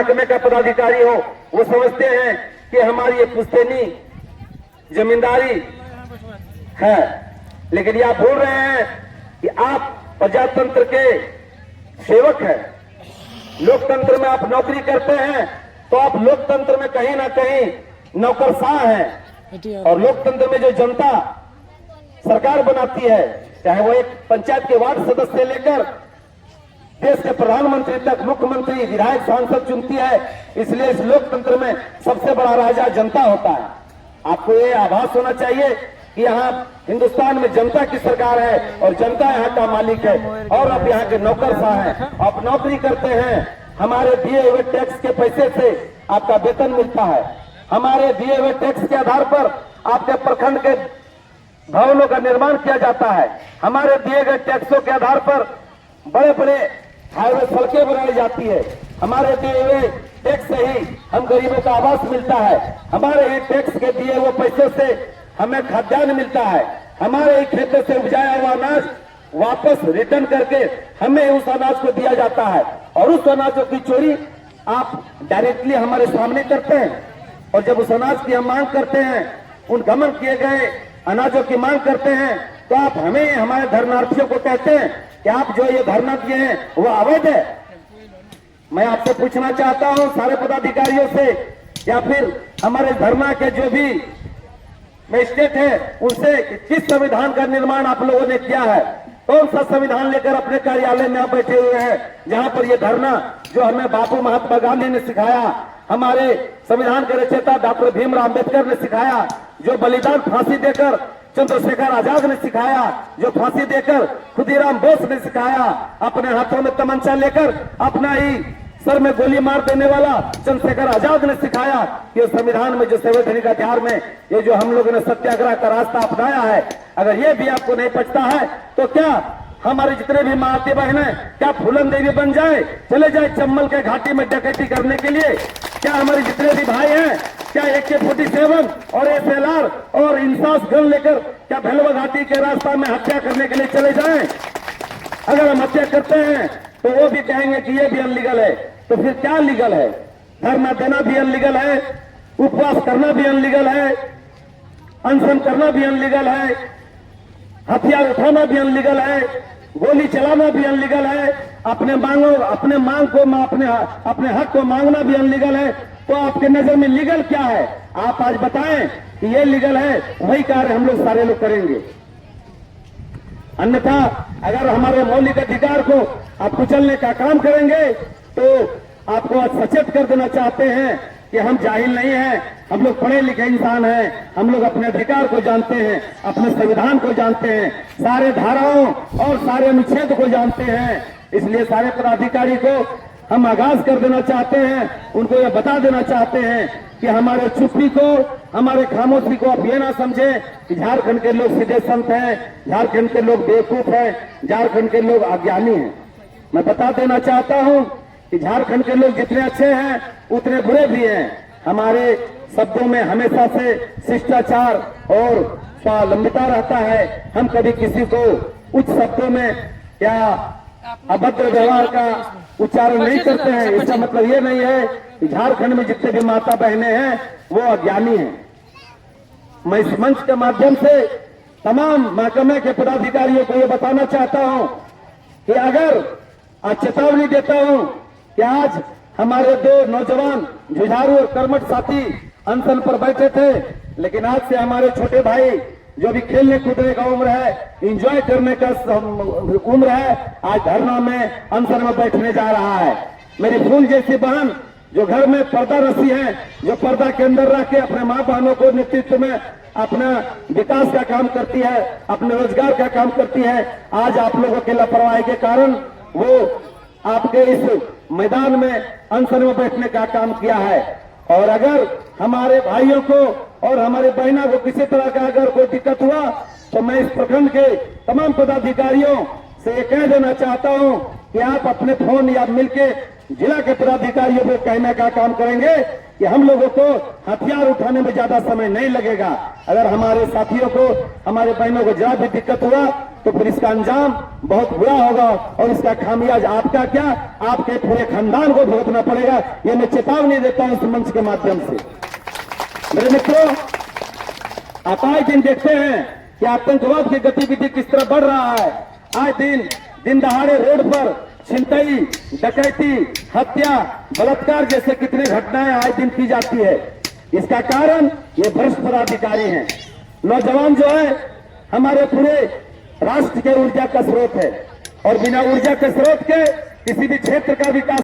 महकमे का पदाधिकारी हो वो समझते हैं कि हमारी ये पुश्तैनी जमींदारी है, लेकिन ये आप भूल रहे हैं कि आप प्रजातंत्र के सेवक हैं। लोकतंत्र में आप नौकरी करते हैं तो आप लोकतंत्र में कहीं ना कहीं नौकरशाह हैं। और लोकतंत्र में जो जनता सरकार बनाती है, चाहे वो एक पंचायत के वार्ड सदस्य से लेकर देश के प्रधानमंत्री तक, मुख्यमंत्री, विधायक, सांसद चुनती है। इसलिए इस लोकतंत्र में सबसे बड़ा राजा जनता होता है। आपको ये आभास होना चाहिए कि यहाँ हिंदुस्तान में जनता की सरकार है और जनता यहाँ का मालिक है और आप यहाँ के नौकरशाह हैं। आप नौकरी करते हैं, हमारे दिए हुए टैक्स के पैसे से आपका वेतन मिलता है। हमारे दिए हुए टैक्स के आधार पर आपके प्रखंड के भवनों का निर्माण किया जाता है। हमारे दिए गए टैक्सों के आधार पर बड़े बड़े हाईवे सड़कें बनाई जाती है। हमारे दिए हुए टैक्स से ही हम गरीबों का आवास मिलता है। हमारे ही टैक्स के दिए हुए पैसे से हमें खाद्यान्न मिलता है। हमारे ही खेतों से उपजाया हुआ अनाज वापस रिटर्न करके हमें उस अनाज को दिया जाता है और उस अनाजों की चोरी आप डायरेक्टली हमारे सामने करते हैं। और जब उस अनाज की हम मांग करते हैं, उन गमन किए गए अनाजों की मांग करते हैं, तो आप हमें, हमारे धरनार्थियों को कहते हैं कि आप जो ये धरना दिए हैं वो अवैध है। मैं आपसे पूछना चाहता हूं सारे पदाधिकारियों से या फिर हमारे धरना के जो भी मजिस्ट्रेट है उनसे, किस संविधान का निर्माण आप लोगों ने किया है? कौन सा संविधान लेकर अपने कार्यालय में आप बैठे हुए हैं जहां पर ये धरना जो हमें बापू महात्मा गांधी ने सिखाया, हमारे संविधान के रचयिता डॉक्टर भीमराव अंबेडकर ने सिखाया, जो बलिदान फांसी देकर चंद्रशेखर आजाद ने सिखाया, जो फांसी देकर खुदीराम बोस ने सिखाया, अपने हाथों में तमंचा लेकर अपना ही सर में गोली मार देने वाला चंद्रशेखर आजाद ने सिखाया कि संविधान में जो संवैधानिक अधिकार में ये जो हम लोगों ने सत्याग्रह का रास्ता अपनाया है, अगर ये भी आपको नहीं पचता है तो क्या हमारे जितने भी माता बहनें क्या फूलन देवी बन जाए, चले जाए चंबल के घाटी में डकैती करने के लिए? क्या हमारे जितने भी भाई हैं क्या AK-47 और SLR और इंसास गन लेकर क्या भेलवा घाटी के रास्ता में हत्या करने के लिए चले जाएं? अगर हम हत्या करते हैं तो वो भी कहेंगे कि ये भी अनलीगल है। तो फिर क्या लीगल है? धरना देना भी अनलीगल है, उपवास करना भी अनलीगल है, अनशन करना भी अनलीगल है, हथियार उठाना भी अनलीगल है, गोली चलाना भी अनलीगल है, अपने मांग को अपने हक को मांगना भी अनलीगल है। तो आपके नजर में लीगल क्या है? आप आज बताएं कि ये लीगल है, वही कार्य हम लोग सारे लोग करेंगे। अन्यथा अगर हमारे मौलिक अधिकार को आप कुचलने का काम करेंगे तो आपको आज सचेत कर देना चाहते हैं कि हम जाहिल नहीं हैं, हम लोग पढ़े लिखे इंसान हैं, हम लोग अपने अधिकार को जानते हैं, अपने संविधान को जानते हैं, सारे धाराओं और सारे अनुच्छेद को जानते हैं। इसलिए सारे पदाधिकारी को हम आगाज कर देना चाहते हैं, उनको यह बता देना चाहते हैं कि हमारे चुप्पी को, हमारे खामोशी को आप ये ना समझें कि झारखंड के लोग सीधे संत हैं, झारखंड के लोग बेवकूफ हैं, झारखंड के लोग अज्ञानी हैं। मैं बता देना चाहता हूं कि झारखंड के लोग जितने अच्छे हैं उतने बुरे भी हैं। हमारे शब्दों में हमेशा से शिष्टाचार और स्वावलंबिता रहता है। हम कभी किसी को उच्च शब्दों में या अभद्र व्यवहार का उच्चारण नहीं करते हैं। इसका मतलब ये नहीं है कि झारखंड में जितने भी माता बहनें हैं वो अज्ञानी हैं। मैं इस मंच के माध्यम से तमाम महकमे के पदाधिकारियों को ये बताना चाहता हूं कि अगर आज चेतावनी देता हूं कि आज हमारे दो नौजवान जुझारू और कर्मठ साथी अनशन पर बैठे थे, लेकिन आज से हमारे छोटे भाई जो भी खेलने कूदने का उम्र है, एंजॉय करने का उम्र है, आज धरना में अनशन में बैठने जा रहा है। मेरी फूल जैसी बहन जो घर में पर्दा रसी है, जो पर्दा के अंदर रह के अपने माँ बहनों को नेतृत्व में अपना विकास का काम करती है, अपने रोजगार का काम करती है, आज आप लोगों की लापरवाही के कारण वो आपके इस मैदान में अनशन में बैठने का काम किया है। और अगर हमारे भाइयों को और हमारे बहनों को किसी तरह का अगर कोई दिक्कत हुआ तो मैं इस प्रखंड के तमाम पदाधिकारियों से ये कह देना चाहता हूं कि आप अपने फोन या मिलके जिला के पदाधिकारियों को कहने का काम करेंगे कि हम लोगों को हथियार उठाने में ज्यादा समय नहीं लगेगा। अगर हमारे साथियों को, हमारे बहनों को जरा भी दिक्कत हुआ तो फिर इसका अंजाम बहुत बुरा होगा और इसका खामियाज आपका क्या, आपके पूरे खानदान को भुगतना पड़ेगा। ये मैं चेतावनी देता हूं इस मंच के माध्यम से। मेरे मित्रों, आप आए दिन देखते हैं कि आतंकवाद की गतिविधि किस तरह बढ़ रहा है। आए दिन दहाड़े रोड पर छिनतई, डकैती, हत्या, बलात्कार जैसे कितने घटनाएं आए दिन की जाती है। इसका कारण ये भ्रष्ट पदाधिकारी हैं। नौजवान जो है हमारे पूरे राष्ट्र के ऊर्जा का स्रोत है और बिना ऊर्जा के स्रोत के किसी भी क्षेत्र का विकास